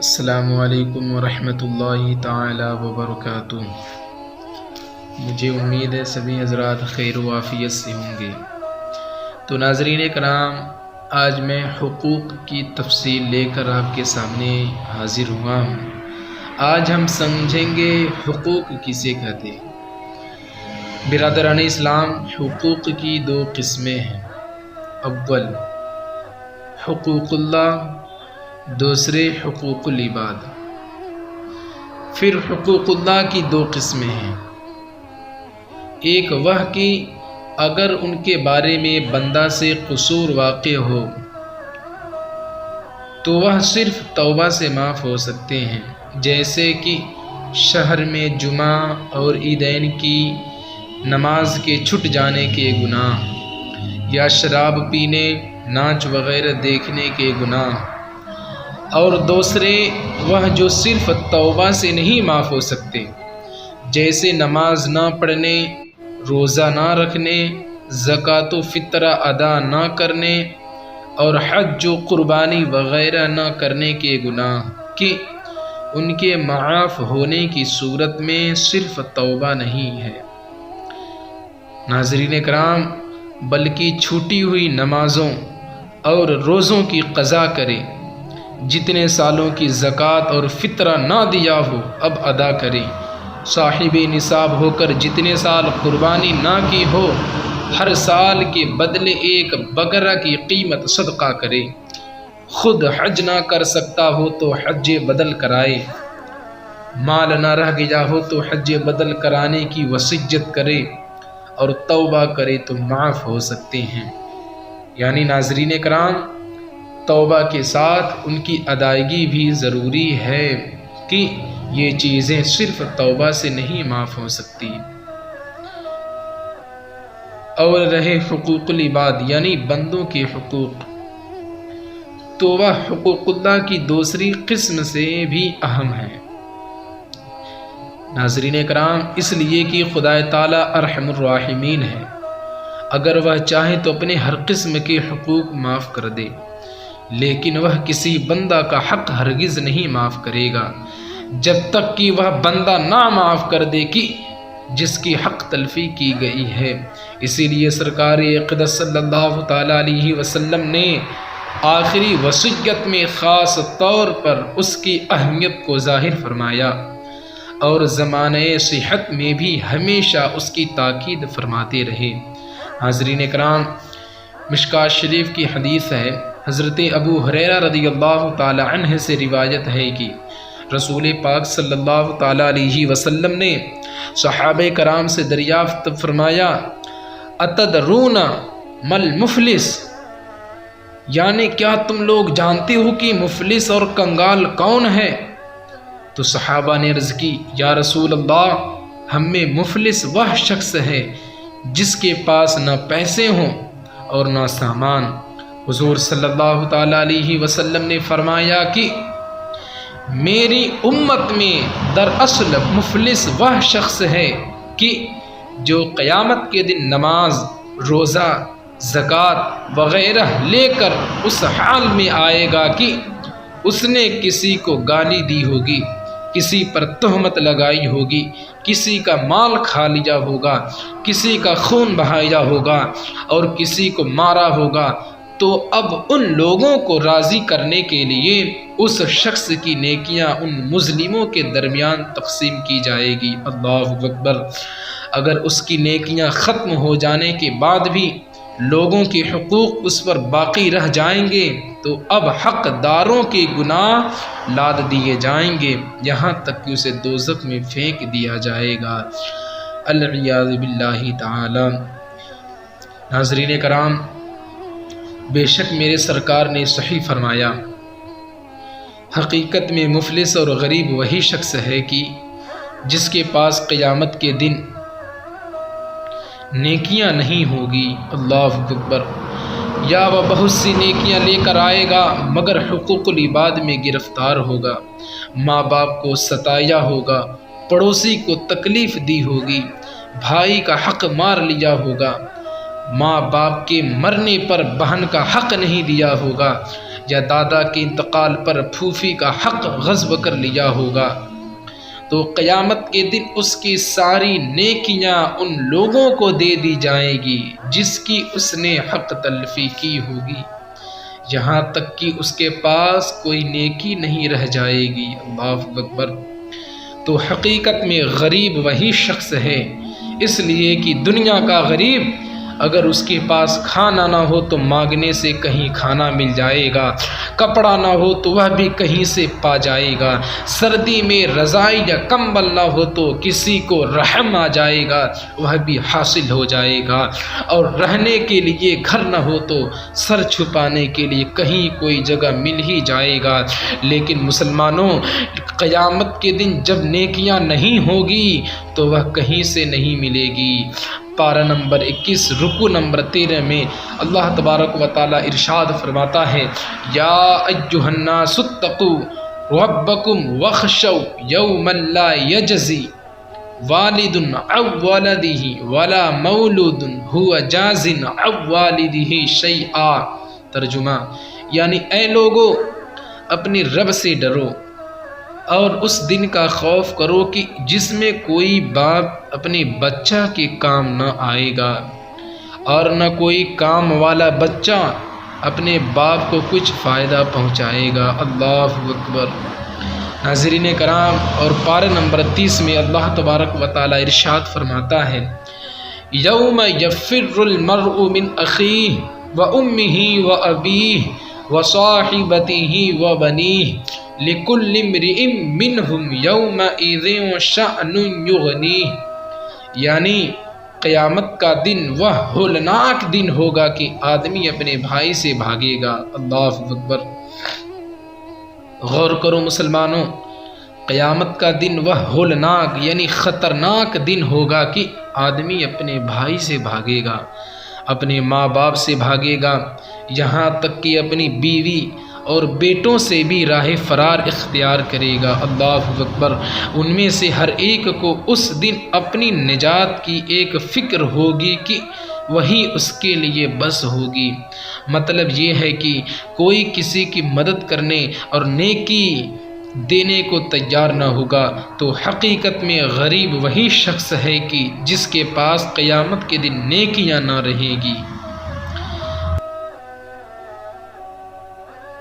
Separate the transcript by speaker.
Speaker 1: السلام علیکم ورحمۃ اللہ تعالی وبرکاتہ۔ مجھے امید ہے سبھی حضرات خیر و عافیت سے ہوں گے۔ تو ناظرین کرام، آج میں حقوق کی تفصیل لے کر آپ کے سامنے حاضر ہوا ہوں۔ آج ہم سمجھیں گے حقوق کسے کہتے ہیں۔ برادران اسلام، حقوق کی دو قسمیں ہیں۔ اول حقوق اللہ، دوسرے حقوق العباد۔ پھر حقوق اللہ کی دو قسمیں ہیں۔ ایک وہ کہ اگر ان کے بارے میں بندہ سے قصور واقع ہو تو وہ صرف توبہ سے معاف ہو سکتے ہیں، جیسے کہ شہر میں جمعہ اور عیدین کی نماز کے چھٹ جانے کے گناہ، یا شراب پینے، ناچ وغیرہ دیکھنے کے گناہ۔ اور دوسرے وہ جو صرف توبہ سے نہیں معاف ہو سکتے، جیسے نماز نہ پڑھنے، روزہ نہ رکھنے، زکوٰۃ و فطرہ ادا نہ کرنے اور حج و قربانی وغیرہ نہ کرنے کے گناہ، کہ ان کے معاف ہونے کی صورت میں صرف توبہ نہیں ہے۔ ناظرین کرام، بلکہ چھوٹی ہوئی نمازوں اور روزوں کی قضا کرے، جتنے سالوں کی زکوٰۃ اور فطرہ نہ دیا ہو اب ادا کرے، صاحب نصاب ہو کر جتنے سال قربانی نہ کی ہو ہر سال کے بدلے ایک بقرہ کی قیمت صدقہ کرے، خود حج نہ کر سکتا ہو تو حج بدل کرائے، مال نہ رہ گیا ہو تو حج بدل کرانے کی وصیت کرے، اور توبہ کرے تو معاف ہو سکتے ہیں۔ یعنی ناظرین کرام، توبہ کے ساتھ ان کی ادائیگی بھی ضروری ہے کہ یہ چیزیں صرف توبہ سے نہیں معاف ہو سکتی۔ اور رہے حقوق العباد یعنی بندوں کے حقوق، تو وہ حقوق اللہ کی دوسری قسم سے بھی اہم ہے۔ ناظرین کرام، اس لیے کہ خدا تعالی ارحم الراحمین ہے، اگر وہ چاہے تو اپنے ہر قسم کے حقوق معاف کر دے، لیکن وہ کسی بندہ کا حق ہرگز نہیں معاف کرے گا جب تک کہ وہ بندہ نہ معاف کر دے کہ جس کی حق تلفی کی گئی ہے۔ اسی لیے سرکار اقدس صلی اللہ تعالیٰ علیہ وسلم نے آخری وصیت میں خاص طور پر اس کی اہمیت کو ظاہر فرمایا، اور زمانہ صحت میں بھی ہمیشہ اس کی تاکید فرماتے رہے۔ حاضرین کرام، مشکوٰۃ شریف کی حدیث ہے، حضرت ابو ہریرہ رضی اللہ تعالی عنہ سے روایت ہے کہ رسول پاک صلی اللہ تعالی علیہ وسلم نے صحابہ کرام سے دریافت فرمایا، اتدرون مل مفلس، یعنی کیا تم لوگ جانتے ہو کہ مفلس اور کنگال کون ہے؟ تو صحابہ نے عرض کی، یا رسول اللہ، ہم میں مفلس وہ شخص ہے جس کے پاس نہ پیسے ہوں اور نہ سامان۔ حضور صلی اللہ تعالیٰ علیہ وسلم نے فرمایا کہ میری امت میں دراصل مفلس وہ شخص ہے کہ جو قیامت کے دن نماز، روزہ، زکوٰۃ وغیرہ لے کر اس حال میں آئے گا کہ اس نے کسی کو گالی دی ہوگی، کسی پر تہمت لگائی ہوگی، کسی کا مال کھا لیا ہوگا، کسی کا خون بہایا ہوگا اور کسی کو مارا ہوگا، تو اب ان لوگوں کو راضی کرنے کے لیے اس شخص کی نیکیاں ان مظلموں کے درمیان تقسیم کی جائے گی۔ اللہ اکبر! اگر اس کی نیکیاں ختم ہو جانے کے بعد بھی لوگوں کے حقوق اس پر باقی رہ جائیں گے تو اب حقداروں کے گناہ لاد دیے جائیں گے، یہاں تک کہ اسے دوزخ میں پھینک دیا جائے گا، العیاذ باللہ تعالی۔ ناظرین کرام، بے شک میرے سرکار نے صحیح فرمایا، حقیقت میں مفلس اور غریب وہی شخص ہے کہ جس کے پاس قیامت کے دن نیکیاں نہیں ہوگی، اللہ اکبر، یا وہ بہت سی نیکیاں لے کر آئے گا مگر حقوق العباد میں گرفتار ہوگا، ماں باپ کو ستایا ہوگا، پڑوسی کو تکلیف دی ہوگی، بھائی کا حق مار لیا ہوگا، ماں باپ کے مرنے پر بہن کا حق نہیں دیا ہوگا، یا دادا کے انتقال پر پھوپھی کا حق غصب کر لیا ہوگا، تو قیامت کے دن اس کی ساری نیکیاں ان لوگوں کو دے دی جائیں گی جس کی اس نے حق تلفی کی ہوگی، یہاں تک کہ اس کے پاس کوئی نیکی نہیں رہ جائے گی۔ اللہ اکبر۔ تو حقیقت میں غریب وہی شخص ہے، اس لیے کہ دنیا کا غریب اگر اس کے پاس کھانا نہ ہو تو مانگنے سے کہیں کھانا مل جائے گا، کپڑا نہ ہو تو وہ بھی کہیں سے پا جائے گا، سردی میں رضائی یا کمبل نہ ہو تو کسی کو رحم آ جائے گا، وہ بھی حاصل ہو جائے گا، اور رہنے کے لیے گھر نہ ہو تو سر چھپانے کے لیے کہیں کوئی جگہ مل ہی جائے گا۔ لیکن مسلمانوں، قیامت کے دن جب نیکیاں نہیں ہوگی تو وہ کہیں سے نہیں ملے گی۔ پارہ نمبر 21 رکوع نمبر 13 میں اللہ تبارک و تعالی ارشاد فرماتا ہے، یا ایھا الناس اتقوا ربکم واخشوا یوما لا یجزی والد عن ولدہ ولا مولود هو جاز عن والدہ شیئا۔ ترجمہ یعنی اے لوگو، اپنے رب سے ڈرو اور اس دن کا خوف کرو کہ جس میں کوئی باپ اپنے بچہ کے کام نہ آئے گا، اور نہ کوئی کام والا بچہ اپنے باپ کو کچھ فائدہ پہنچائے گا۔ اللہ اکبر۔ ناظرین کرام، اور پارہ نمبر 30 میں اللہ تبارک و تعالی ارشاد فرماتا ہے، یوم یفر المرء من اخیہ وامہ وابیہ وصاحبتہ وبنیہ لکل امرئ منہم یومئذ شأن یغنیہ۔ یعنی قیامت کا دن وہ ہولناک دن ہوگا کہ آدمی اپنے بھائی سے بھاگے گا۔ اللہ اکبر۔ غور کرو مسلمانوں، قیامت کا دن وہ ہولناک یعنی خطرناک دن ہوگا کہ آدمی اپنے بھائی سے بھاگے گا، اپنے ماں باپ سے بھاگے گا، یہاں تک کہ اپنی بیوی اور بیٹوں سے بھی راہ فرار اختیار کرے گا۔ اللہ اکبر۔ ان میں سے ہر ایک کو اس دن اپنی نجات کی ایک فکر ہوگی کہ وہی اس کے لیے بس ہوگی۔ مطلب یہ ہے کہ کوئی کسی کی مدد کرنے اور نیکی دینے کو تیار نہ ہوگا، تو حقیقت میں غریب وہی شخص ہے کہ جس کے پاس قیامت کے دن نیکیاں نہ رہے گی۔